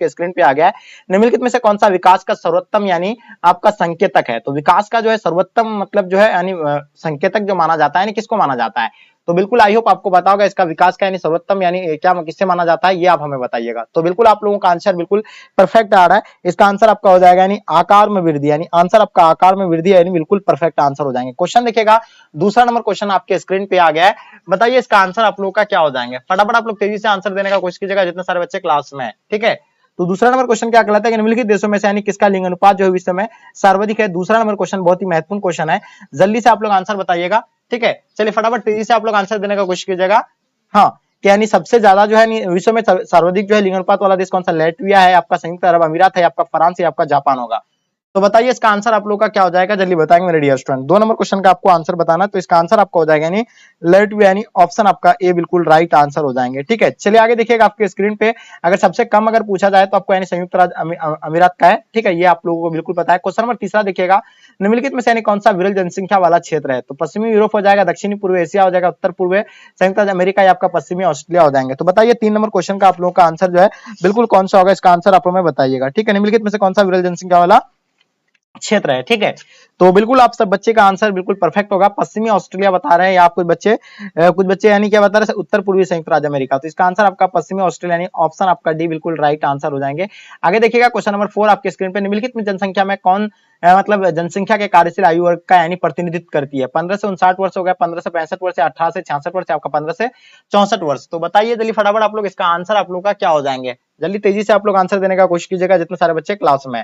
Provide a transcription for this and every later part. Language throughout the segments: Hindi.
आपके स्क्रीन पे आ गया है। निम्नलिखित में से कौन सा विकास का सर्वोत्तम यानी आपका संकेतक है? तो विकास का जो है सर्वोत्तम मतलब जो है यानी संकेतक जो माना जाता है, यानी किसको माना जाता है? तो बिल्कुल आई होप आपको पता होगा इसका विकास का यानी सर्वोत्तम यानी क्या किससे माना जाता है, ये आप हमें बताइएगा। तो बिल्कुल आप लोगों का आंसर बिल्कुल परफेक्ट आ रहा है। इसका आंसर आपका हो जाएगा यानी आकार में वृद्धि, यानी आंसर आपका आकार में वृद्धि यानी बिल्कुल परफेक्ट आंसर हो जाएंगे। क्वेश्चन देखिएगा, दूसरा नंबर क्वेश्चन आपके स्क्रीन पे आ गया है। बताइए इसका आंसर आप लोगों का क्या हो जाएंगे? फटाफट आप लोग तेजी से आंसर देने का कोशिश कीजिएगा जितने सारे बच्चे क्लास में है, ठीक है। तो दूसरा नंबर क्वेश्चन क्या कहलाता है कि निम्नलिखित देशों में से यानी किसका लिंग अनुपात जो है विश्व में सर्वाधिक है? दूसरा नंबर क्वेश्चन बहुत ही महत्वपूर्ण क्वेश्चन है, जल्दी से आप लोग आंसर बताइएगा, ठीक है। चलिए फटाफट तेजी से आप लोग आंसर देने का कोशिश कीजिएगा। हाँ, यानी सबसे ज्यादा जो है विश्व में सर्वाधिक जो है लिंग अनुपात वाला देश कौन सा? लेटविया है, आपका संयुक्त अरब अमीरात है, आपका फ्रांस है, आपका जापान होगा। तो बताइए इसका आंसर आप लोग का क्या हो जाएगा, जल्दी बताएंगे मेरे डियर स्टूडेंट। दो नंबर क्वेश्चन का आपको आंसर बताना, तो इसका आंसर आपका हो जाएगा यानी लेटविया, यानी ऑप्शन आपका ए बिल्कुल राइट आंसर हो जाएंगे, ठीक है। चलिए आगे देखिएगा आपके स्क्रीन पे, अगर सबसे कम अगर पूछा जाए तो आपको यानी संयुक्त राज्य अमीरात का है, ठीक है, ये आप लोगों को बिल्कुल पता है। क्वेश्चन नंबर तीसरा देखिएगा, निम्नलिखित में से यानी कौन सा विरल जनसंख्या वाला क्षेत्र है? तो पश्चिमी यूरोप हो जाएगा, दक्षिणी पूर्व एशिया हो जाएगा, उत्तर पूर्व संयुक्त राज्य अमेरिका या आपका पश्चिमी ऑस्ट्रेलिया हो जाएंगे। तो बताइए तीन नंबर क्वेश्चन का आप लोगों का आंसर जो है बिल्कुल कौन सा होगा, इसका आंसर आप हमें बताइएगा, ठीक है। निम्नलिखित में से कौन सा विरल जनसंख्या वाला क्षेत्र है, ठीक है। तो बिल्कुल आप सब बच्चे का आंसर बिल्कुल परफेक्ट होगा। पश्चिमी ऑस्ट्रेलिया बता रहे हैं या आप कुछ बच्चे यानी क्या बता रहे हैं उत्तर पूर्वी संयुक्त राज्य अमेरिका। तो इसका आंसर आपका पश्चिमी ऑस्ट्रेलिया यानी ऑप्शन आपका डी बिल्कुल राइट आंसर हो जाएंगे। आगे देखिएगा क्वेश्चन नंबर 4 आपके स्क्रीन पे, निम्नलिखित में जनसंख्या में कौन मतलब जनसंख्या के कार्यशील आयु वर्ग का यानी प्रतिनिधित्व करती है? 15 से 59 वर्ष हो गया, 15 से 65 वर्ष, 18 से 66 वर्ष, आपका 15 से 64 वर्ष। तो बताइए जल्दी फटाफट आप लोग इसका आंसर आप लोग का क्या हो जाएंगे, जल्दी तेजी से आप लोग आंसर देने का कोशिश कीजिएगा जितने सारे बच्चे क्लास में।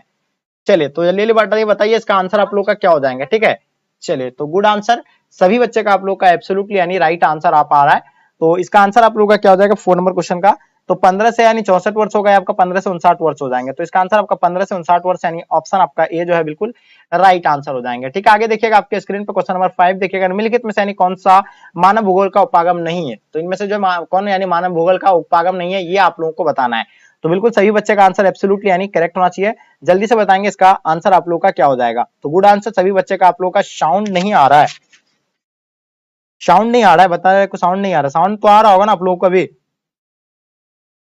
चलिए तो जल्दी बताइए इसका आंसर आप लोग का क्या हो जाएंगे, ठीक है। चलिए तो गुड आंसर सभी बच्चे का आप लोग का एब्सोल्युटली यानी राइट आंसर आप आ रहा है। तो इसका आंसर आप लोग का क्या हो जाएगा 4 नंबर क्वेश्चन का, तो 15 से यानी 64 वर्ष हो गए, आपका 15 से 59 वर्ष हो जाएंगे। तो इसका आंसर आपका 15 से 59 वर्ष यानी ऑप्शन आपका ए जो है बिल्कुल राइट आंसर हो जाएंगे, ठीक है। आगे देखिएगा आपके स्क्रीन पर क्वेश्चन नंबर 5 देखिएगा, निम्नलिखित में से यानी कौन सा मानव भूगोल का उपागम नहीं है? तो इनमें से जो कौन यानी मानव भूगोल का उपागम नहीं है, ये आप लोगों को बताना है। तो बिल्कुल सही बच्चे का आंसर एब्सोल्युटली यानी करेक्ट होना चाहिए। जल्दी से बताएंगे इसका आंसर आप लोग का क्या हो जाएगा। तो गुड आंसर सभी बच्चे का आप लोग का साउंड नहीं आ रहा है, साउंड नहीं आ रहा है, बता रहे को साउंड नहीं आ रहा, साउंड तो आ रहा होगा ना आप लोगों को भी,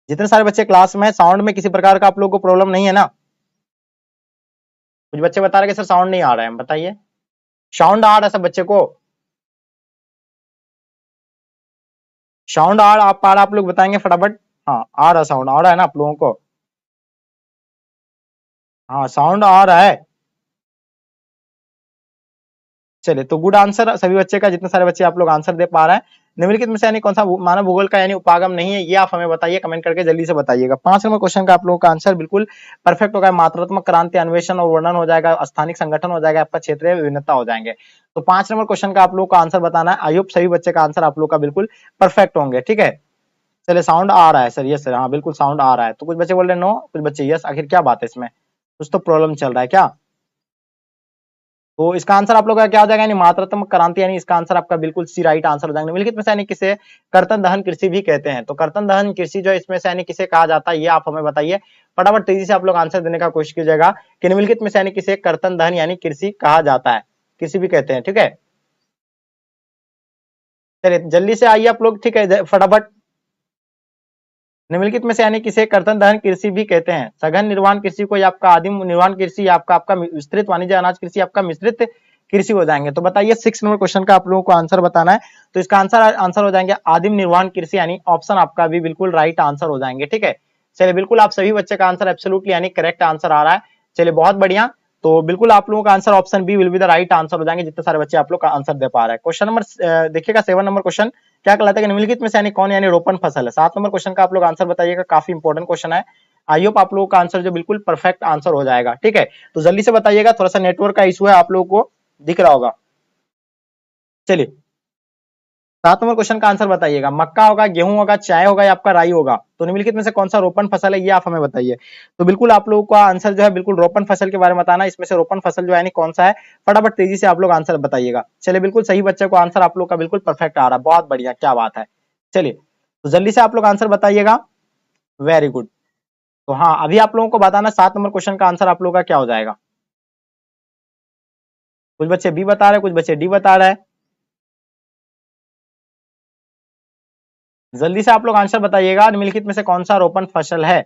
जितने सारे बच्चे क्लास में साउंड में किसी प्रकार का आप लोगों को प्रॉब्लम नहीं है ना? कुछ बच्चे बता रहे कि सर साउंड नहीं आ रहा है, बताइए साउंड आ रहा है सब बच्चे को, साउंड आ रहा आप लोग बताएंगे फटाफट। हाँ आ रहा, साउंड आ रहा है ना आप लोगों को? हाँ साउंड आ रहा है। चलिए तो गुड आंसर सभी बच्चे का, जितने सारे बच्चे आप लोग आंसर दे पा रहे हैं। निम्नलिखित में से यानी कौन सा मानव भूगोल का यानी उपागम नहीं है, ये आप हमें बताइए कमेंट करके जल्दी से बताइएगा। 5 नंबर क्वेश्चन का आप लोगों का आंसर बिल्कुल परफेक्ट होगा, मात्रात्मक क्रांति अन्वेषण और वर्णन हो जाएगा, स्थानिक संगठन हो जाएगा, आपका क्षेत्रीय विभिन्नता हो जाएंगे। तो 5 नंबर क्वेश्चन का आप लोग का आंसर बताना है। आई होप सभी बच्चे का आंसर आप लोग का बिल्कुल परफेक्ट होंगे, ठीक है। चलिए साउंड आ रहा है सर, यस सर, हाँ बिल्कुल साउंड आ रहा है। तो कुछ बच्चे बोल रहे नो, कुछ बच्चे यस, आखिर क्या बात है इसमें, कुछ तो प्रॉब्लम चल रहा है क्या? तो इसका आंसर आप लोग का क्या हो जाएगा यानी मात्रात्मक क्रांति, यानी इसका आंसर आपका बिल्कुल सी राइट आंसर हो जाएगा। निम्नलिखित में से यानी किसे कर्तन दहन कृषि भी कहते हैं? तो कर्तन दहन कृषि जो है इसमें से यानी किसे कहा जाता है, ये आप हमें बताइए फटाफट, तेजी से आप लोग आंसर देने का कोशिश कीजिएगा कि निम्नलिखित में से यानी किसे कर्तन दहन यानी कृषि कहा जाता है, कृषि भी कहते हैं, ठीक है। चलिए जल्दी से आइए आप लोग, ठीक है फटाफट। निम्नलिखित में से यानी किसे कर्तन दहन कृषि भी कहते हैं? सघन निर्वाण कृषि को, या आपका आदिम निर्वाण कृषि, या आपका विस्तृत वाणिज्य अनाज कृषि, आपका मिश्रित कृषि हो जाएंगे। तो बताइए 6 नंबर क्वेश्चन का आप लोगों को आंसर बताना है। तो इसका आंसर हो जाएंगे आदिम निर्वाण कृषि, यानी ऑप्शन आपका भी बिल्कुल राइट आंसर हो जाएंगे, ठीक है। चलिए बिल्कुल आप सभी बच्चे का आंसर एब्सोल्युटली यानी करेक्ट आंसर आ रहा है। चलिए बहुत बढ़िया, तो बिल्कुल आप लोगों का answer option B will be the right answer हो जाएंगे, जितने सारे बच्चे आप लोग का आंसर दे पा रहे हैं। क्वेश्चन नंबर देखिएगा 7 नंबर क्वेश्चन क्या कहलाता है कि निम्नलिखित में से यानी कौन यानी रोपण फसल है? 7 नंबर क्वेश्चन का आप लोग आंसर बताइएगा, काफी इंपॉर्टेंट क्वेश्चन है। आई होप आप लोगों का आंसर जो बिल्कुल परफेक्ट आंसर हो जाएगा, ठीक है। तो जल्दी से बताइएगा, थोड़ा सा नेटवर्क का इशू है, आप लोगों को दिख रहा होगा। चलिए 7 नंबर क्वेश्चन का आंसर बताइएगा, मक्का होगा, गेहूं होगा, चाय होगा, या आपका राई होगा? तो निम्नलिखित में से कौन सा रोपण फसल है, ये आप हमें बताइए। तो बिल्कुल आप लोगों का आंसर जो है बिल्कुल रोपण फसल के बारे में बताना, इसमें से रोपण फसल जो है कौन सा है, फटाफट तेजी से आप लोग आंसर बताइएगा। चलिए बिल्कुल सही बच्चे को आंसर आप लोग का बिल्कुल परफेक्ट आ रहा है, बहुत बढ़िया, क्या बात है। चलिए तो जल्दी से आप लोग आंसर बताइएगा, वेरी गुड। तो हाँ अभी आप लोगों को बताना 7 नंबर क्वेश्चन का आंसर आप लोगों का क्या हो जाएगा। कुछ बच्चे बी बता रहे हैं, कुछ बच्चे डी बता रहे हैं, जल्दी से आप लोग आंसर बताइएगा, निम्नलिखित में से कौन सा रोपण फसल है।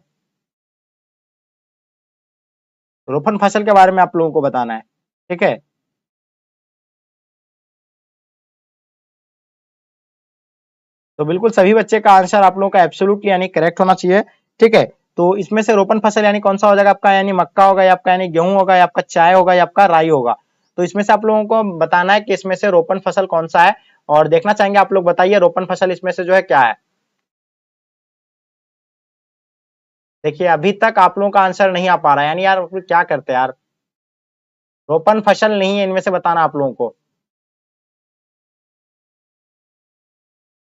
रोपण फसल के बारे में आप लोगों को बताना है, ठीक है। तो बिल्कुल सभी बच्चे का आंसर आप लोगों का एब्सोल्युटली यानी करेक्ट होना चाहिए, ठीक है। तो इसमें से रोपण फसल यानी कौन सा हो जाएगा आपका, यानी मक्का होगा, या आपका यानी गेहूं होगा, या आपका चाय होगा, या आपका राई होगा। तो इसमें से आप लोगों को बताना है कि इसमें से रोपण फसल कौन सा है, और देखना चाहेंगे आप लोग, बताइए रोपण फसल इसमें से जो है क्या है। देखिए अभी तक आप लोगों का आंसर नहीं आ पा रहा है, यानी यार क्या करते हैं यार, रोपण फसल नहीं है इनमें से, बताना आप लोगों को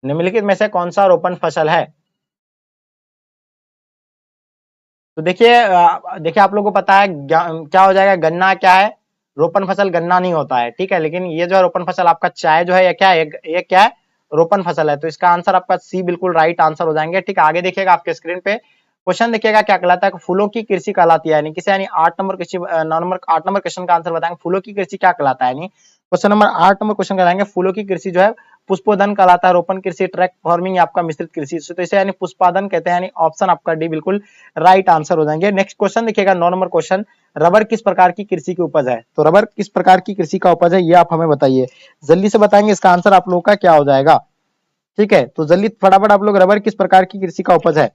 निम्नलिखित में से कौन सा रोपण फसल है। तो देखिए देखिए आप लोगों को पता है क्या हो जाएगा, गन्ना क्या है, रोपण फसल गन्ना नहीं होता है, ठीक है। लेकिन ये जो है रोपण फसल आपका चाय जो है, ये क्या है, ये क्या है, रोपण फसल है। तो इसका आंसर आपका सी बिल्कुल राइट आंसर हो जाएंगे, ठीक है। आगे देखिएगा आपके स्क्रीन पे क्वेश्चन देखिएगा क्या कहलाता है, फूलों की कृषि कहलाती है, यानी किसे, यानी 8 नंबर कृषि 9 नंबर क्वेश्चन का आंसर बताएंगे, फूलों की कृषि क्या कहलाता है। यानी क्वेश्चन नंबर 8 नंबर क्वेश्चन कहलाएंगे फूलों की कृषि जो है पुष्पोदन कहलाता है, रोपण कृषि, ट्रैक फार्मिंग, आपका मिश्रित कृषि, तो इसे यानी पुष्पादन कहते हैं, यानी ऑप्शन आपका डी बिल्कुल राइट आंसर हो जाएंगे। नेक्स्ट क्वेश्चन देखिएगा 9 नंबर क्वेश्चन, रबर किस प्रकार की कृषि की उपज है। तो रबर किस प्रकार की कृषि का उपज है, ये आप हमें बताइए, जल्दी से बताएंगे, इसका आंसर आप लोगों का क्या हो जाएगा, ठीक है। तो जल्दी फटाफट आप लोग, रबर किस प्रकार की कृषि का उपज है।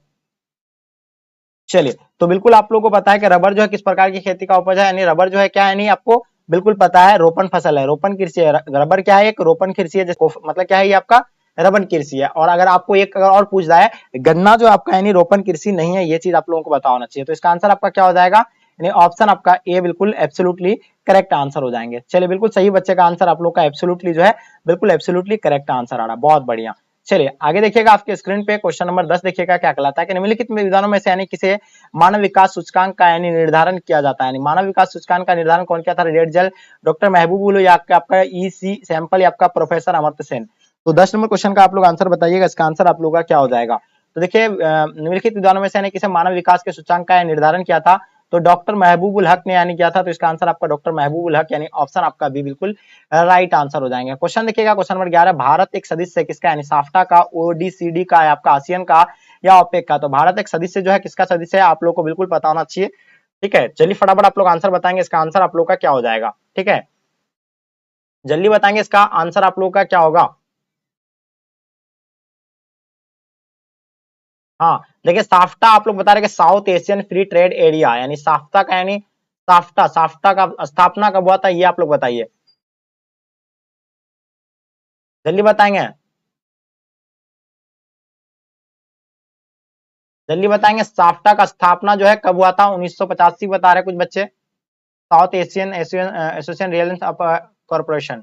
चलिए तो बिल्कुल आप लोगों को पता है कि रबर जो है किस प्रकार की खेती का उपज है, यानी रबर जो है क्या है, यानी आपको बिल्कुल पता है रोपण फसल है, रोपण कृषि है। रबर क्या है, एक रोपण कृषि है, जिसको मतलब क्या है, ये आपका रबर कृषि है। और अगर आपको एक अगर और पूछ रहा है, गन्ना जो आपका यानी रोपण कृषि नहीं है, ये चीज आप लोगों को पता होना चाहिए। तो इसका आंसर आपका क्या हो जाएगा, यानी ऑप्शन आपका ए बिल्कुल एब्सोल्युटली करेक्ट आंसर हो जाएंगे। चलिए बिल्कुल सही बच्चे का आंसर आप लोग का एब्सोल्युटली जो है बिल्कुल एब्सोल्युटली करेक्ट आंसर आ रहा है, बहुत बढ़िया। चलिए आगे देखिएगा आपके स्क्रीन पे क्वेश्चन नंबर 10 देखिएगा क्या कहलाता है कि निम्नलिखित विधानों में से यानी किसे मानव विकास सूचकांक का यानी निर्धारण किया जाता है। यानी मानव विकास सूचकांक का निर्धारण कौन किया था, रेड जेल, डॉक्टर महबूबुल या आपका ईसी सैंपल, या आपका प्रोफेसर अमर्त्य सेन। तो 10 नंबर क्वेश्चन का आप लोग आंसर बताइएगा, इसका आंसर आप लोगों का क्या हो जाएगा। तो देखिए निम्नलिखित विधानों में से यानी किसे मानव विकास के सूचकांक का निर्धारण किया था, तो डॉक्टर महबूबुल हक ने यानी किया था। तो इसका आंसर आपका डॉक्टर महबूबुल हक यानी ऑप्शन आपका बी बिल्कुल राइट आंसर हो जाएंगे। क्वेश्चन देखिएगा क्वेश्चन नंबर 11, भारत एक सदस्य है किसका, यानी साफ्टा का, ओडीसीडी का, आपका आसियन का, या ओपेक का। तो भारत एक सदस्य जो है किसका सदस्य है, आप लोग को बिल्कुल पता होना चाहिए, ठीक है। चलिए फटाफट आप लोग आंसर बताएंगे, इसका आंसर आप लोग का क्या हो जाएगा, ठीक है। जल्दी बताएंगे इसका आंसर आप लोग का क्या होगा। हाँ देखिए साफ्टा आप लोग बता रहे कि south Asian free trade area, यानी साफ्टा का, यानी साफ्टा साफ्टा का स्थापना कब हुआ था, ये आप लोग बताइए, जल्दी बताएंगे, जल्दी बताएंगे साफ्टा का स्थापना जो है कब हुआ था, 1985 बता रहे कुछ बच्चे। South Asian Asian association reliance corporation,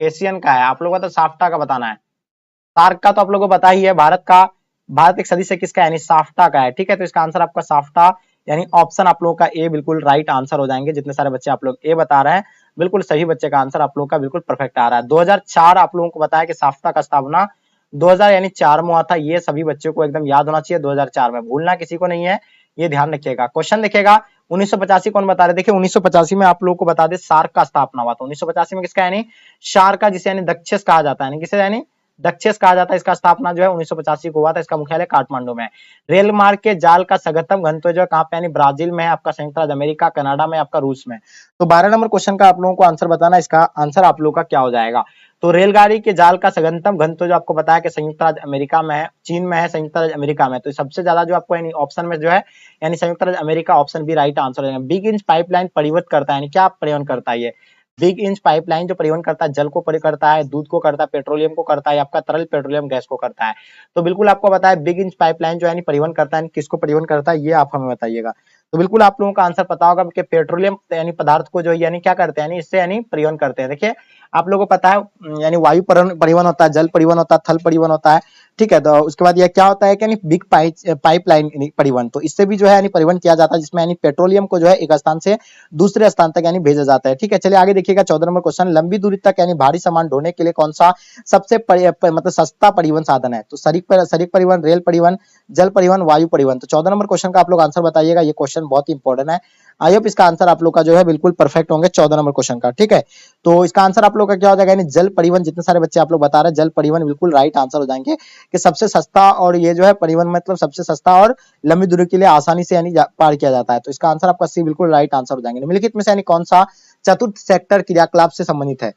Asian का है, आप लोगों को तो साफ्टा का बताना है। सार्क का तो आप लोगों को पता ही है, भारत का, भारत एक सदस्य किसका है, यानी साफ्टा का है, ठीक है। तो इसका आंसर आपका साफ्टा यानी ऑप्शन आप लोगों का ए बिल्कुल राइट आंसर हो जाएंगे। जितने सारे बच्चे आप लोग ए बता रहे हैं, बिल्कुल सही बच्चे का आंसर आप लोगों का बिल्कुल परफेक्ट आ रहा है। 2004 आप लोगों को बताया कि साफ्टा का स्थापना 2000 यानी 4 में हुआ था, ये सभी बच्चों को एकदम याद होना चाहिए, 2004 में, भूलना किसी को नहीं है, ये ध्यान रखिएगा। क्वेश्चन देखिएगा 1985 कौन बता रहे, देखिए 1985 में आप लोगों को बता दें सार्क का स्थापना हुआ था। 1985 में किसका, यानी शार्क का, जिसे यानी दक्षिण कहा जाता है, यानी किसे, यानी दक्षेस कहा जाता है। इसका स्थापना जो है 1985 को हुआ था, इसका मुख्यालय काठमांडू में है। रेल मार्ग के जाल का सघनतम घनत्व जो है कहां पे, यानी ब्राजील में है, आपका संयुक्त राज्य अमेरिका, कनाडा में, आपका रूस में। तो 12 नंबर क्वेश्चन का आप लोगों को आंसर बताना, इसका आंसर आप लोगों का क्या हो जाएगा। तो रेलगाड़ी के जाल का सघनतम घनत्व जो आपको बताया कि संयुक्त राज्य अमेरिका में है, चीन में है, संयुक्त राज्य अमेरिका में। तो सबसे ज्यादा जो आपको यानी ऑप्शन में जो है यानी संयुक्त राज्य America, option B right answer है। बिग इंच पाइपलाइन परिवहन करता है, यानी क्या परिवहन करता है, ये बिग इंच पाइपलाइन जो परिवहन करता है, जल को परिवहन करता है, दूध को करता है, पेट्रोलियम को करता है, आपका तरल पेट्रोलियम गैस को करता है। तो बिल्कुल आपको बताया बिग इंच पाइपलाइन जो है परिवहन करता है, किसको परिवहन करता है, ये आप हमें बताइएगा। तो बिल्कुल आप लोगों का आंसर पता होगा कि पेट्रोलियम यानी पदार्थ को जो यानी क्या करते हैं, यानी इससे यानी परिवहन करते हैं। देखिए आप लोगों को पता है यानी वायु परिवहन होता है, जल परिवहन होता है, थल परिवहन होता है, ठीक है। तो उसके बाद यह क्या होता है कि बिग पाइपलाइन परिवहन, तो इससे भी जो है यानी परिवहन किया जाता है, जिसमें यानी पेट्रोलियम को जो है एक स्थान से दूसरे स्थान तक यानी भेजा जाता है, ठीक है। चलिए आगे देखिएगा 14 नंबर क्वेश्चन, लंबी दूरी तक यानी भारी सामान ढोने के लिए कौन सा सबसे मतलब सस्ता परिवहन साधन है। तो सड़क परिवहन, रेल परिवहन, जल परिवहन, वायु परिवहन। तो 14 नंबर क्वेश्चन का आप लोग आंसर बताइएगा, ये क्वेश्चन बहुत ही इंपॉर्टेंट है, आई होप इसका आंसर आप लोग का जो है बिल्कुल परफेक्ट होंगे 14 नंबर क्वेश्चन का। ठीक है, तो इसका आंसर आप लोग का क्या हो जाएगा, यानी जल परिवहन। जितने सारे बच्चे आप लोग बता रहे हैं जल परिवहन, बिल्कुल राइट आंसर हो जाएंगे कि सबसे सस्ता, और ये जो है परिवहन मतलब सबसे सस्ता और लंबी दूरी के लिए आसानी से यानी पार किया जाता है। तो इसका आंसर आपका सी बिल्कुल राइट आंसर हो जाएंगे। निम्नलिखित में से यानी कौन सा चतुर्थ सेक्टर क्रियाकलाप से संबंधित है?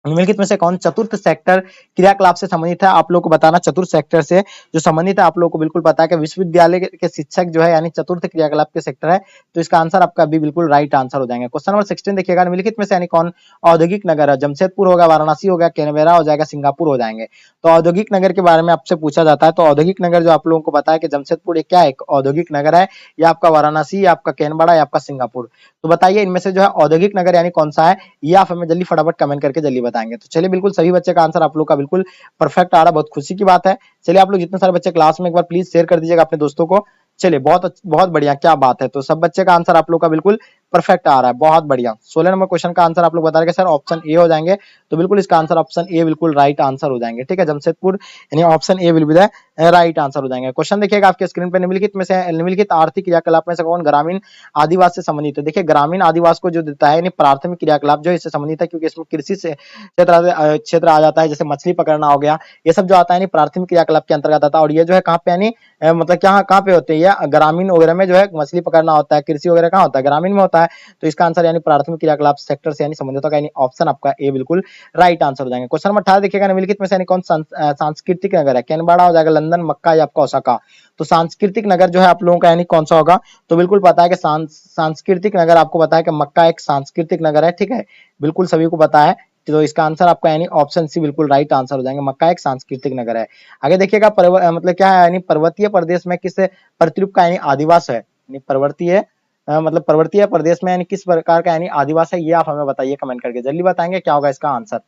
निम्नलिखित में से कौन चतुर्थ सेक्टर क्रियाकलाप से संबंधित है? आप लोग को बताना चतुर्थ सेक्टर से जो संबंधित है। आप लोग को बिल्कुल पता है कि विश्वविद्यालय के शिक्षक जो है यानी चतुर्थ क्रियाकलाप के सेक्टर है। तो इसका आंसर आपका भी बिल्कुल राइट आंसर हो जाएंगे। क्वेश्चन नंबर 16 देखिएगा, निम्नलिखित में से यानी कौन औद्योगिक नगर है? जमशेदपुर होगा, वाराणसी हो गया, कैनबेरा हो जाएगा, सिंगापुर हो जाएंगे। तो औद्योगिक नगर के बारे में आपसे पूछा जाता है, तो औद्योगिक नगर जो आप लोगों को पता है कि जमशेदपुर एक क्या है, एक औद्योगिक नगर है, या आपका वाराणसी, या आपका कैनबरा, या आपका सिंगापुर। तो बताइए इनमें से जो है औद्योगिक नगर यानी कौन सा है, ये आप हमें जल्दी फटाफट कमेंट करके जल्दी बताएंगे। तो चलिए बिल्कुल सभी बच्चे का आंसर आप लोग का बिल्कुल परफेक्ट आ रहा है, बहुत खुशी की बात है। चलिए आप लोग जितने सारे बच्चे क्लास में एक बार प्लीज शेयर कर दीजिएगा अपने दोस्तों को। चलिए बहुत बहुत बढ़िया, क्या बात है। तो सब बच्चे का आंसर आप लोग का बिल्कुल परफेक्ट आ रहा है, बहुत बढ़िया। 16 नंबर क्वेश्चन का आंसर आप लोग बता रहे सर ऑप्शन ए हो जाएंगे। तो बिल्कुल इसका आंसर ऑप्शन ए बिल्कुल राइट आंसर हो जाएंगे। ठीक है, जमशेदपुर यानी option A will be the right answer हो जाएंगे। क्वेश्चन देखिएगा आपके स्क्रीन पे, निम्नलिखित में से निम्नलिखित आर्थिक क्रियाकलाप में से कौन ग्रामीण आदिवास से संबंधित है? देखिए ग्रामीण आदिवास को जो देता है यानी प्राथमिक क्रियाकलाप जो इससे संबंधित है, क्योंकि इसमें कृषि से क्षेत्र आ जाता है, जैसे मछली पकड़ना हो गया, ये सब जो आता है प्राथमिक क्रियाकलाप के अंतर्गत आता है। और ये जो है कहाँ पे यानी मतलब क्या कहाँ पे होते हैं, ये ग्रामीण वगैरह में जो है मछली पकड़ना होता है, कृषि वगैरह कहाँ होता है, ग्रामीण में होता है। तो इसका आंसर यानी प्राथमिक क्रियाकलाप सेक्टर से यानी संबंधित होगा, यानी ऑप्शन आपका ए बिल्कुल राइट आंसर हो जाएंगे। क्वेश्चन नंबर 18 देखिएगा, निम्नलिखित में से यानी कौन सांस्कृतिक नगर है? कैनबरा हो जाएगा, लंदन, मक्का, या आपका ओसाका। तो सांस्कृतिक नगर जो है आप लोगों का यानी कौन सा होगा? तो बिल्कुल पता है कि सांस्कृतिक नगर आपको पता है कि मक्का एक सांस्कृतिक नगर है। ठीक है, बिल्कुल सभी को पता है। तो इसका आंसर आपका यानी ऑप्शन सी बिल्कुल राइट आंसर हो जाएंगे, मक्का एक सांस्कृतिक नगर है। आगे देखिएगा मतलब क्या है, यानी पर्वतीय प्रदेश में किस प्रतिरूप का यानी आदिवास है? यानी पर्वतीय मतलब पर्वतीय प्रदेश में यानी किस प्रकार का यानी आदिवास है, ये आप हमें बताइए कमेंट करके जल्दी बताएंगे क्या होगा इसका आंसर।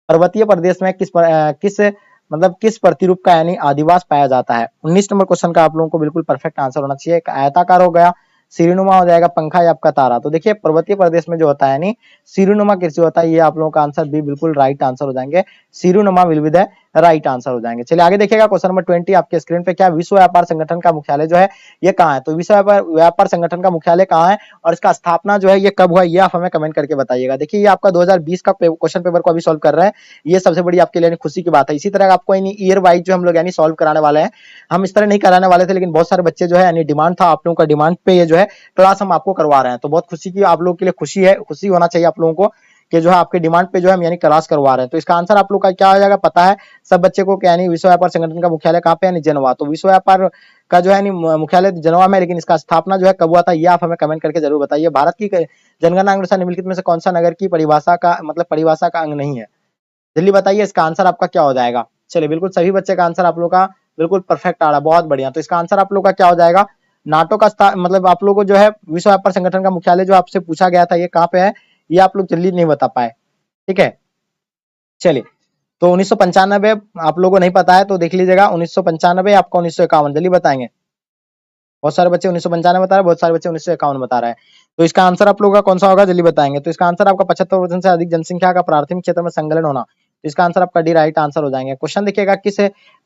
पर्वतीय प्रदेश में किस मतलब किस प्रतिरूप का यानी आदिवास पाया जाता है? 19 नंबर क्वेश्चन का आप लोगों को बिल्कुल परफेक्ट आंसर होना चाहिए। एक आयताकार हो गया, सीढ़ीनुमा हो जाएगा, पंखा, या आपका तारा। तो देखिए पर्वतीय प्रदेश में जो होता है यानी सीढ़ीनुमा कृषि होता है, ये आप लोगों का आंसर भी बिल्कुल राइट आंसर हो जाएंगे, सीढ़ीनुमा will be the right answer हो जाएंगे। चलिए आगे देखिएगा क्वेश्चन नंबर 20 आपके स्क्रीन पे, क्या विश्व व्यापार संगठन का मुख्यालय जो है ये कहाँ है? तो विश्व व्यापार संगठन का मुख्यालय कहाँ है और इसका स्थापना जो है ये कब हुआ, ये आप हमें कमेंट करके बताइएगा। देखिए ये आपका 2020 का क्वेश्चन पेपर को अभी सॉल्व कर रहे हैं, ये सबसे बड़ी आपके लिए खुशी की बात है। इसी तरह आपको ईयर वाइज जो हम लोग यानी सॉल्व कराने वाले हैं, हम इस तरह नहीं कराने वाले थे, लेकिन बहुत सारे बच्चे जो है यानी डिमांड था, आप लोगों का डिमांड पे ये जो है क्लास हम आपको करवा रहे हैं। तो बहुत खुशी की आप लोगों के लिए खुशी है, खुशी होना चाहिए आप लोगों को कि जो है आपके डिमांड पे जो है हम यानी क्लास करवा रहे हैं। तो इसका आंसर आप लोग का क्या हो जाएगा पता है सब बच्चे को, यानी विश्व व्यापार संगठन का मुख्यालय कहाँ पे यानी जेनेवा। तो विश्व व्यापार का जो है मुख्यालय जेनेवा में, लेकिन इसका स्थापना जो है कब हुआ था, ये आप हमें कमेंट करके जरूर बताइए। भारत की जनगणना अनुसार निम्नलिखित में से कौन सा नगर की परिभाषा का मतलब परिभाषा का अंग नहीं है? जल्दी बताइए इसका आंसर आपका क्या हो जाएगा। चलिए बिल्कुल सभी बच्चे का आंसर आप लोग का बिल्कुल परफेक्ट आ रहा है, बहुत बढ़िया। तो इसका आंसर आप लोग का क्या हो जाएगा, नाटो का मतलब आप लोगों को जो है विश्व व्यापार संगठन का मुख्यालय जो आपसे पूछा गया था ये कहाँ पे है, ये आप लोग जल्दी नहीं बता पाए। ठीक है, चलिए तो 1995 आप लोगों को नहीं पता है तो देख लीजिएगा, 1995 आपका 1951, जल्दी बताएंगे। बहुत सारे बच्चे 1995 बता रहे हैं, बहुत सारे बच्चे 1951 बता रहे हैं। तो इसका आंसर आप लोगों का कौन सा होगा जल्दी बताएंगे। तो इसका आंसर आपका 75% से अधिक जनसंख्या का प्राथमिक क्षेत्र में संकलन होना, तो इसका आंसर आपका डी राइट आंसर हो जाएंगे। क्वेश्चन देखिएगा किस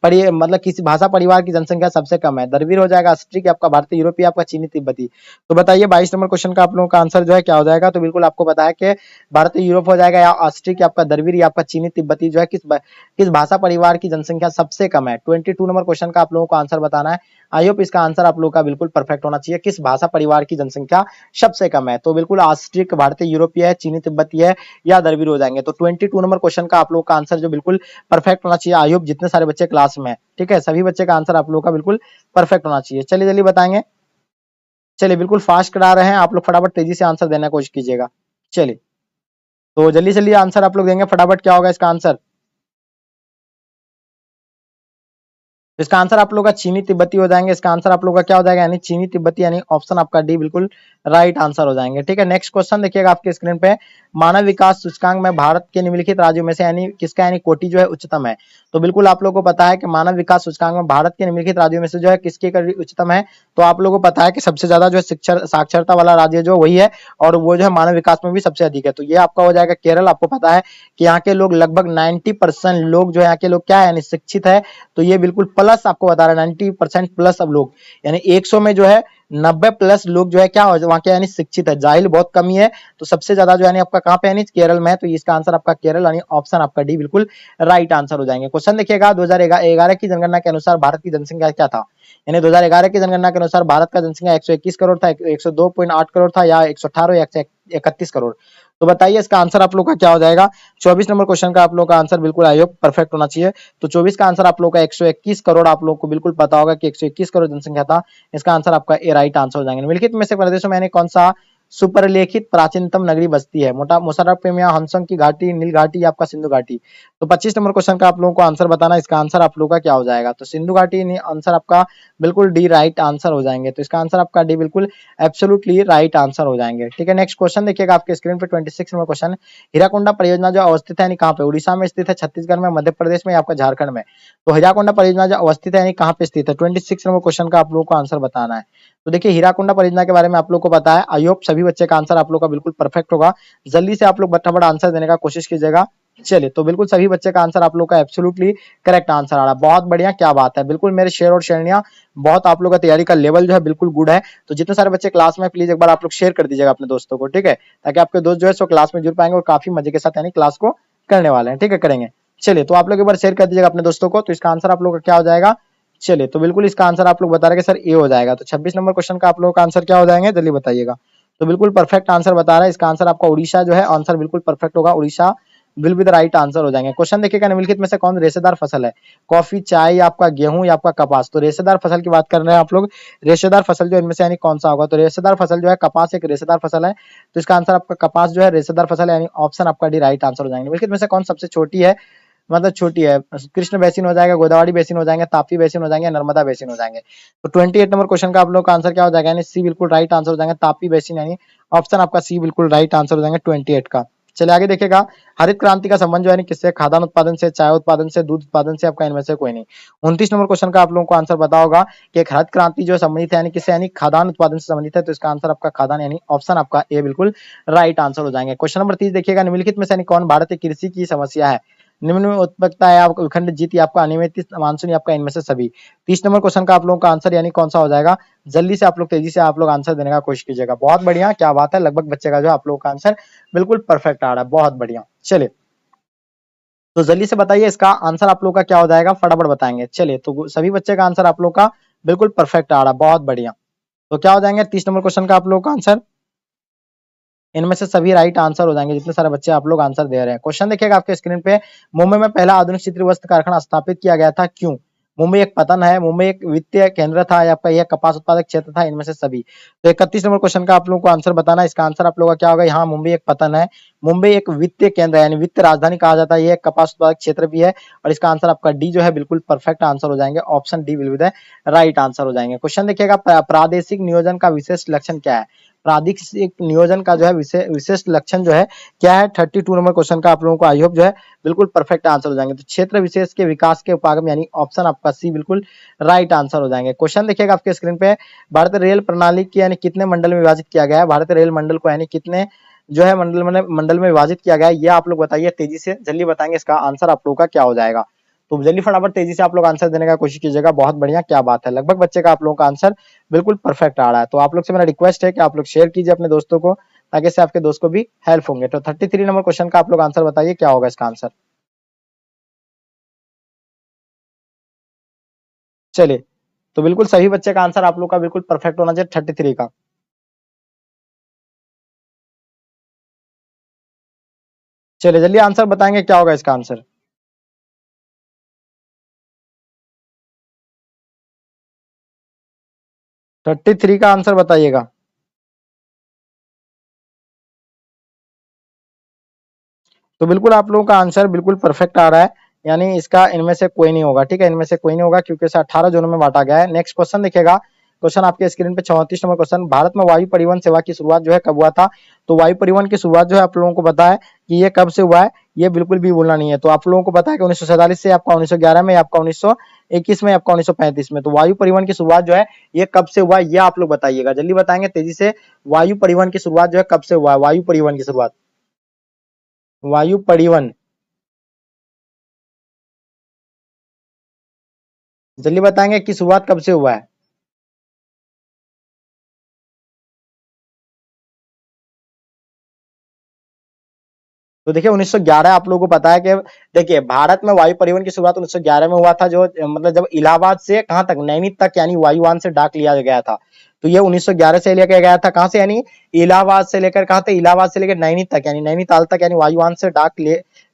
मतलब किस भाषा परिवार की जनसंख्या सबसे कम है? द्रविड़ हो जाएगा, अस्ट्रिक, आपका भारतीय, यूरोपीय, आपका चीनी, तिब्बती। तो बताइए 22 नंबर क्वेश्चन का आप लोगों का आंसर जो है क्या हो जाएगा। तो बिल्कुल आपको पता है कि भारतीय यूरोप हो जाएगा, या अस्ट्रिक, आपका द्रविड़, या आपका चीनी, तिब्बती जो है किस भाषा परिवार की जनसंख्या सबसे कम है। 22 नंबर क्वेश्चन का आप लोगों को आंसर बताना है। आई होप इसका आंसर आप लोग का बिल्कुल परफेक्ट होना चाहिए, किस भाषा परिवार की जनसंख्या सबसे कम है। तो बिल्कुल ऑस्ट्रिक, भारतीय, यूरोपीय है, चीनी, तिब्बती है, या द्रविड़ हो जाएंगे। तो 22 नंबर क्वेश्चन का आप लोग का आंसर जो बिल्कुल परफेक्ट होना चाहिए। आई होप जितने सारे बच्चे क्लास में, ठीक है, सभी बच्चे का आंसर आप लोग का बिल्कुल परफेक्ट होना चाहिए। चलिए जल्दी बताएंगे, चलिए बिल्कुल फास्ट करा रहे हैं आप लोग, फटाफट तेजी से आंसर देने की कोशिश कीजिएगा। चलिए तो जल्दी जल्दी आंसर आप लोग देंगे फटाफट, क्या होगा इसका आंसर। इसका आंसर आप लोग का चीनी तिब्बती हो जाएंगे। इसका आंसर आप लोग का क्या हो जाएगा, यानी चीनी तिब्बती, यानी ऑप्शन आपका डी बिल्कुल राइट आंसर हो जाएंगे। ठीक है, नेक्स्ट क्वेश्चन देखिएगा आपके स्क्रीन पे, मानव विकास सूचकांक में भारत के निम्नलिखित राज्यों में से यानी किसका यानी कोटि जो है उच्चतम है। तो बिल्कुल आप लोगों को पता है कि मानव विकास सूचकांक में भारत के निम्नलिखित राज्यों में से जो है किसकी उच्चतम है। तो आप लोगों को पता है कि सबसे ज्यादा जो है शिक्षा साक्षरता वाला राज्य जो वही है, और वो जो है मानव विकास में भी सबसे अधिक है। तो ये आपका हो जाएगा केरल। आपको पता है कि यहाँ के लोग लगभग 90% लोग जो यहाँ के लोग क्या है यानी शिक्षित है। तो ये बिल्कुल प्लस आपको बता रहा है 90% प्लस अब लोग, यानी 100 में जो है 90+ लोग जो है क्या वहाँ के यानी शिक्षित है, जाहिल बहुत कमी है। तो सबसे ज्यादा जो है आपका कहाँ पे यानी केरल में है, तो इसका आंसर आपका केरल यानी ऑप्शन आपका डी बिल्कुल राइट आंसर हो जाएंगे। क्वेश्चन देखिएगा 2011 की जनगणना के अनुसार भारत की जनसंख्या क्या था, यानी 2011 की जनगणना के अनुसार भारत का जनसंख्या 121 करोड़ था, 102.8 करोड़ था, या 118 या 131 करोड़। तो बताइए इसका आंसर आप लोग का क्या हो जाएगा। 24 नंबर क्वेश्चन का आप लोग का आंसर बिल्कुल आई होप परफेक्ट होना चाहिए। तो 24 का आंसर आप लोग का 121 करोड़, आप लोग को बिल्कुल पता होगा कि 121 करोड़ जनसंख्या था। इसका आंसर आपका ए राइट आंसर हो जाएंगे। निम्नलिखित में से प्रदेशों में कौन सा सुपरलेखित प्राचीनतम नगरी बस्ती है, मोटा मुशर्रफ पे में हंसंग की घाटी, नील घाटी या आपका सिंधु घाटी। तो 25 नंबर क्वेश्चन का आप लोगों को आंसर बताना, इसका आंसर आप लोगों का क्या हो जाएगा। तो सिंधु घाटी आंसर आपका बिल्कुल डी राइट आंसर हो जाएंगे। तो इसका आंसर आपका डी बिल्कुल एब्सोल्युटली राइट आंसर हो जाएंगे। ठीक है, नेक्स्ट क्वेश्चन देखिएगा आपके स्क्रीन पे 26 नंबर क्वेश्चन। हीराकुंडा परियोजना जो अवस्थित है कहाँ पे, उड़ीसा में स्थित है, छत्तीसगढ़ में, मध्य प्रदेश में, आपका झारखंड में। तो हीराकुंडा परियोजना जो अवस्थित है कहाँ पे स्थित है, 26 नंबर क्वेश्चन का आप लोगों को आंसर बताना है। तो देखिए हीराकुंडा परियोजना के बारे में आप लोग को पता है, आई होप सभी बच्चे का आंसर आप लोग का बिल्कुल परफेक्ट होगा। जल्दी से आप लोग फटाफट आंसर देने का कोशिश कीजिएगा। चलिए, तो बिल्कुल सभी बच्चे का आंसर आप लोग का एब्सोल्युटली करेक्ट आंसर आ रहा है, बहुत बढ़िया, क्या बात है। बिल्कुल मेरे शेर और शेरनिया बहुत आप लोग का तैयारी का लेवल जो है बिल्कुल गुड है। तो जितने सारे बच्चे क्लास में प्लीज एक बार आप लोग शेयर कर दीजिएगा अपने दोस्तों को, ठीक है, ताकि आपके दोस्त जो है सो क्लास में जुड़ पाएंगे और काफी मजे के साथ यानी क्लास को करने वाले हैं। ठीक है, करेंगे। चलिए, तो आप लोग एक बार शेयर कर दीजिएगा अपने दोस्तों को। तो इसका आंसर आप लोग का क्या हो जाएगा। चलिए, तो बिल्कुल इसका आंसर आप लोग बता रहे हैं सर ए हो जाएगा। तो 26 नंबर क्वेश्चन का आप लोगों का आंसर क्या हो जाएंगे, जल्दी बताइएगा। तो बिल्कुल परफेक्ट आंसर बता रहा है, इसका आंसर आपका उड़ीसा जो है आंसर बिल्कुल परफेक्ट होगा, Orissa will be the right answer हो जाएंगे। क्वेश्चन देखिएगा निम्नलिखित में से कौन रेशेदार फसल है, कॉफी, चाय या आपका गेहूं या आपका कपास। तो रेशेदार फसल की बात कर रहे हैं आप लोग, रेशेदार फसल जो इनमें से यानी कौन सा होगा। तो रेशेदार फसल जो है कपास एक रेशेदार फसल है। तो इसका आंसर आपका कपास जो है रेशेदार फसल है, यानी ऑप्शन आपका डी राइट आंसर हो जाएंगे। निम्नलिखित में से कौन सबसे छोटी है, मतलब छोटी है, कृष्ण बेसिन हो जाएगा, गोदावरी बेसिन हो जाएंगे, ताप्ती बेसिन हो जाएंगे, नर्मदा बेसिन हो जाएंगे। तो 28 नंबर क्वेश्चन का आप लोग का आंसर क्या हो जाएगा, यानी सी बिल्कुल राइट आंसर हो जाएंगे, ताप्ती बेसिन, यानी ऑप्शन आपका सी बिल्कुल राइट आंसर हो जाएंगे 28 का। चलिए आगे देखिएगा, हरित क्रांति का संबंध जो है किससे, खाद्यान्न उत्पादन से, चाय उत्पादन से, दूध उत्पादन से, आपका इनमें से कोई नहीं। 29 नंबर क्वेश्चन का आप लोगों को आंसर पता होगा कि एक हरित क्रांति जो संबंधित है यानी किससे, यानी खाद्यान्न उत्पादन से संबंधित है। तो इसका आंसर आपका खाद्यान्न यानी ऑप्शन आपका ए बिल्कुल राइट आंसर हो जाएंगे। क्वेश्चन नंबर 30 देखिएगा, निम्नलिखित में से कौन भारतीय कृषि की समस्या है, निम्न में उत्पन्नता है आपका विखंड जीत या आपका अनियमित मानसून या आपका इनमें से सभी। 30 नंबर क्वेश्चन का आप लोगों का आंसर यानी कौन सा हो जाएगा, जल्दी से आप लोग तेजी से आप लोग आंसर देने का कोशिश कीजिएगा। बहुत बढ़िया, क्या बात है, लगभग बच्चे का जो आप लोगों का आंसर बिल्कुल परफेक्ट आ रहा है, बहुत बढ़िया। चलिए, तो जल्दी से बताइए इसका आंसर आप लोग का क्या हो जाएगा, फटाफट बताएंगे। चलिए, तो सभी बच्चे का आंसर आप लोग का बिल्कुल परफेक्ट आ रहा है, बहुत बढ़िया। तो क्या हो जाएंगे 30 नंबर क्वेश्चन का आप लोग का आंसर, इनमें से सभी राइट आंसर हो जाएंगे जितने सारे बच्चे आप लोग आंसर दे रहे हैं। क्वेश्चन देखिएगा आपके स्क्रीन पे, मुंबई में पहला आधुनिक चित्र वस्त्र कारखाना स्थापित किया गया था, क्यों। मुंबई एक पतन है, मुंबई एक वित्तीय केंद्र था, या आपका यह कपास उत्पादक क्षेत्र था, इनमें से सभी। तो 31 नंबर क्वेश्चन का आप लोगों को आंसर बताना, इसका आंसर आप लोगों का क्या होगा, यहाँ मुंबई एक पतन है, मुंबई एक वित्तीय केंद्र है, यानी वित्त राजधानी कहा जाता है, ये कपास उत्पादक क्षेत्र भी है। और इसका आंसर आपका डी जो है बिल्कुल परफेक्ट आंसर हो जाएंगे, option D will be the right answer हो जाएंगे। क्वेश्चन देखिएगा, प्रादेशिक नियोजन का विशेष लक्षण क्या है, प्रादेशिक नियोजन का जो है विशेष लक्षण जो है क्या है। 32 नंबर क्वेश्चन का आप लोगों को आई होप जो है बिल्कुल परफेक्ट आंसर हो जाएंगे। तो क्षेत्र विशेष के विकास के उपागम यानी ऑप्शन आपका सी बिल्कुल राइट आंसर हो जाएंगे। क्वेश्चन देखिएगा आपके स्क्रीन पे, भारतीय रेल प्रणाली की यानी कितने मंडल में विभाजित किया गया है, भारतीय रेल मंडल को यानी कितने जो है मंडल में विभाजित किया गया है, ये आप लोग बताइए तेजी से, जल्दी बताएंगे इसका आंसर आप लोगों का क्या हो जाएगा। तो जल्दी फटाफट तेजी से आप लोग आंसर देने का कोशिश कीजिएगा, बहुत बढ़िया, क्या बात है, लगभग बच्चे का आप लोगों का आंसर बिल्कुल परफेक्ट आ रहा है। तो आप लोग से मेरा रिक्वेस्ट है कि आप लोग शेयर कीजिए अपने दोस्तों को, ताकि इससे आपके दोस्त को भी हेल्प होंगे। तो 33 नंबर क्वेश्चन का आप लोग आंसर बताइए, क्या होगा इसका आंसर। चलिए, तो बिल्कुल सही बच्चे का आंसर आप लोग का बिल्कुल परफेक्ट होना चाहिए 33 का। चलिए जल्दी आंसर बताएंगे, क्या होगा इसका आंसर। 33 का आंसर बताइएगा। तो बिल्कुल आप लोगों का आंसर बिल्कुल परफेक्ट आ रहा है, यानी इसका इनमें से कोई नहीं होगा, ठीक है, इनमें से कोई नहीं होगा क्योंकि इसे 18 जोनों में बांटा गया है। नेक्स्ट क्वेश्चन देखिएगा, क्वेश्चन आपके स्क्रीन पे 34 नंबर क्वेश्चन, भारत में वायु परिवहन सेवा की शुरुआत जो है कब हुआ था। तो वायु परिवहन की शुरुआत जो है आप लोगों को पता है कि ये कब से हुआ है, ये बिल्कुल भी बोलना नहीं है। तो आप लोगों को पता है कि 1947 से, आपका 1911 में, आपका 1921 में, आपका 1935 में। तो वायु परिवहन की शुरुआत जो है ये कब से हुआ है, ये आप लोग बताइएगा, जल्दी बताएंगे तेजी से। वायु परिवहन की शुरुआत जो है कब से हुआ है, वायु परिवहन की शुरुआत, वायु परिवहन, जल्दी बताएंगे कि शुरुआत कब से हुआ है। तो देखिए 1911 आप लोगों को पता है कि देखिए भारत में वायु परिवहन की शुरुआत 1911 में हुआ था, जो मतलब जब इलाहाबाद से कहां तक, नैनी तक, यानी वायुयान से डाक लिया गया था। तो ये 1911 से लेकर गया था, कहां से, यानी इलाहाबाद से लेकर, कहां तक, इलाहाबाद से लेकर नैनी तक, यानी नैनीताल तक, यानी वायुयान से डाक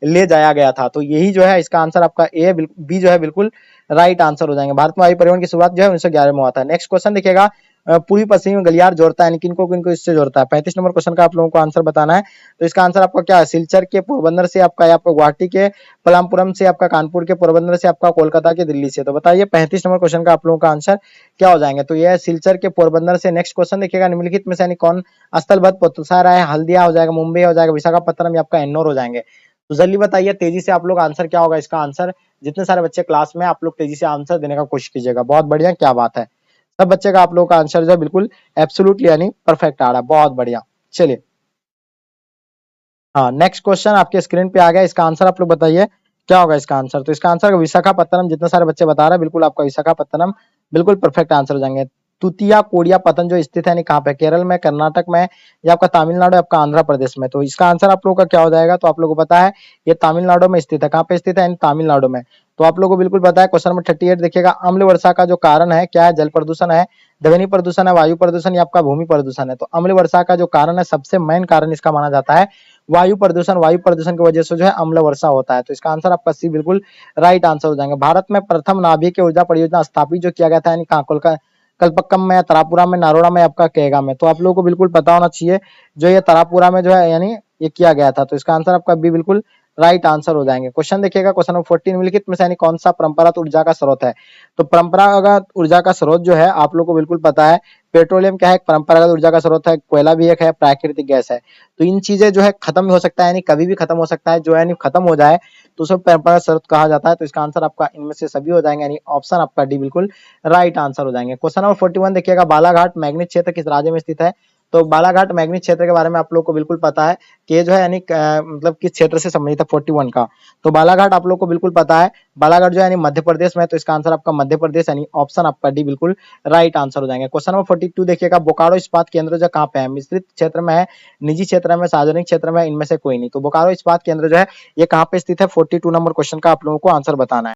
ले जाया गया था। तो यही जो है इसका आंसर आपका ए, बी जो है बिल्कुल राइट आंसर हो जाएंगे। भारत में वायु परिवहन की शुरुआत जो है 1911 में हुआ था। नेक्स्ट क्वेश्चन देखिएगा, पूर्वी पश्चिमी गलियार जोड़ता है, किनको किनको इससे जोड़ता है। 35 नंबर क्वेश्चन का आप लोगों को आंसर बताना है। तो इसका आंसर आपका क्या है, सिलचर के पोरबंदर से आपका, या आपका गुवाहाटी के पलामपुरम से, आपका कानपुर के पोरबंदर से, आपका कोलकाता के दिल्ली से। तो बताइए 35 नंबर क्वेश्चन का आप लोगों का आंसर क्या हो जाएंगे। तो यह है सिलचर के पोरबंदर से। नेक्स्ट क्वेश्चन देखिएगा, निम्नलिखित में से यानी कौन स्थलबद्ध पोथुसारा है, हल्दिया हो जाएगा, मुंबई हो जाएगा, विशाखापट्टनम या आपका एन्नौर हो जाएंगे। तो जल्दी बताइए तेजी से आप लोग, आंसर क्या होगा इसका आंसर। जितने सारे बच्चे क्लास में, आप लोग तेजी से आंसर देने का कोशिश कीजिएगा। बहुत बढ़िया, क्या बात है, सब बच्चे का आप लोगों का आंसर जो है बिल्कुल एब्सोल्युटली यानी परफेक्ट आ रहा है, बहुत बढ़िया। चलिए हाँ, नेक्स्ट क्वेश्चन आपके स्क्रीन पे आ गया, इसका आंसर आप लोग बताइए क्या होगा इसका आंसर। तो इसका आंसर विशाखापत्तनम, जितने सारे बच्चे बता रहे हैं बिल्कुल आपका विशाखापत्तनम बिल्कुल परफेक्ट आंसर हो जाएंगे। तुतिया कोडिया पतन जो स्थित है, कहाँ पे, केरल में, कर्नाटक में, या आपका तमिलनाडु, आपका आंध्र प्रदेश में। तो इसका आंसर आप लोगों का क्या हो जाएगा। तो आप लोगों को पता है ये तमिलनाडु में स्थित है, कहाँ पे स्थित है, तमिलनाडु में। तो आप लोगों को बिल्कुल पता है। क्वेश्चन नंबर 38 देखिएगा, अम्ल वर्षा का जो कारण है क्या है, जल प्रदूषण है, ध्वनि प्रदूषण है, वायु प्रदूषण या आपका भूमि प्रदूषण है। तो अम्ल वर्षा का जो कारण है, सबसे मेन कारण इसका माना जाता है वायु प्रदूषण। वायु प्रदूषण की वजह से जो है अम्ल वर्षा होता है। तो इसका आंसर आपका सी बिल्कुल राइट आंसर हो जाएंगे। भारत में प्रथम नाभिकीय ऊर्जा परियोजना स्थापित जो किया गया था, यानी कहाँ, कोलकाता, कल्पक्कम में, तरापुरा में, नारोड़ा में, आपका केगा में। तो आप लोगों को बिल्कुल पता होना चाहिए जो ये तरापुरा में जो है यानी ये किया गया था। तो इसका आंसर आपका बी बिल्कुल राइट आंसर हो जाएंगे। क्वेश्चन देखिएगा, क्वेश्चन नंबर 14, निम्नलिखित में से यानी कौन सा परंपरागत ऊर्जा का स्रोत है। तो परंपरागत ऊर्जा का स्रोत जो है आप लोग को बिल्कुल पता है, पेट्रोलियम क्या है, परंपरागत ऊर्जा का स्रोत है, कोयला भी एक है, प्राकृतिक गैस है। तो इन चीजें जो है खत्म भी हो सकता है, यानी कभी भी खत्म हो सकता है, जो यानी खत्म हो जाए तो उसे परंपरागत स्रोत कहा जाता है। तो इसका आंसर आपका इनमें से सभी हो जाएंगे, यानी ऑप्शन आपका डी बिल्कुल राइट आंसर हो जाएंगे। क्वेश्चन नंबर 41 देखिएगा, बालाघाट मैग्नीज क्षेत्र किस राज्य में स्थित है। तो बालाघाट मैग्नीज क्षेत्र के बारे में आप लोग को बिल्कुल पता है कि ये जो है यानी मतलब किस क्षेत्र से संबंधित है 41 का। तो बालाघाट आप लोग को बिल्कुल पता है, बालाघाट जो है यानी मध्य प्रदेश में। तो इसका आंसर आपका मध्य प्रदेश, यानी ऑप्शन आपका डी बिल्कुल राइट आंसर हो जाएंगे। क्वेश्चन नंबर 42 देखिएगा, बोकारो इस्पात केंद्र जो कहाँ पे है, मिश्रित क्षेत्र में है, निजी क्षेत्र में, सार्वजनिक क्षेत्र में, इनमें से कोई नहीं। तो बोकारो इस्पात केंद्र जो है ये कहाँ पे स्थित है, 42 नंबर क्वेश्चन का आप लोगों को आंसर बताना है।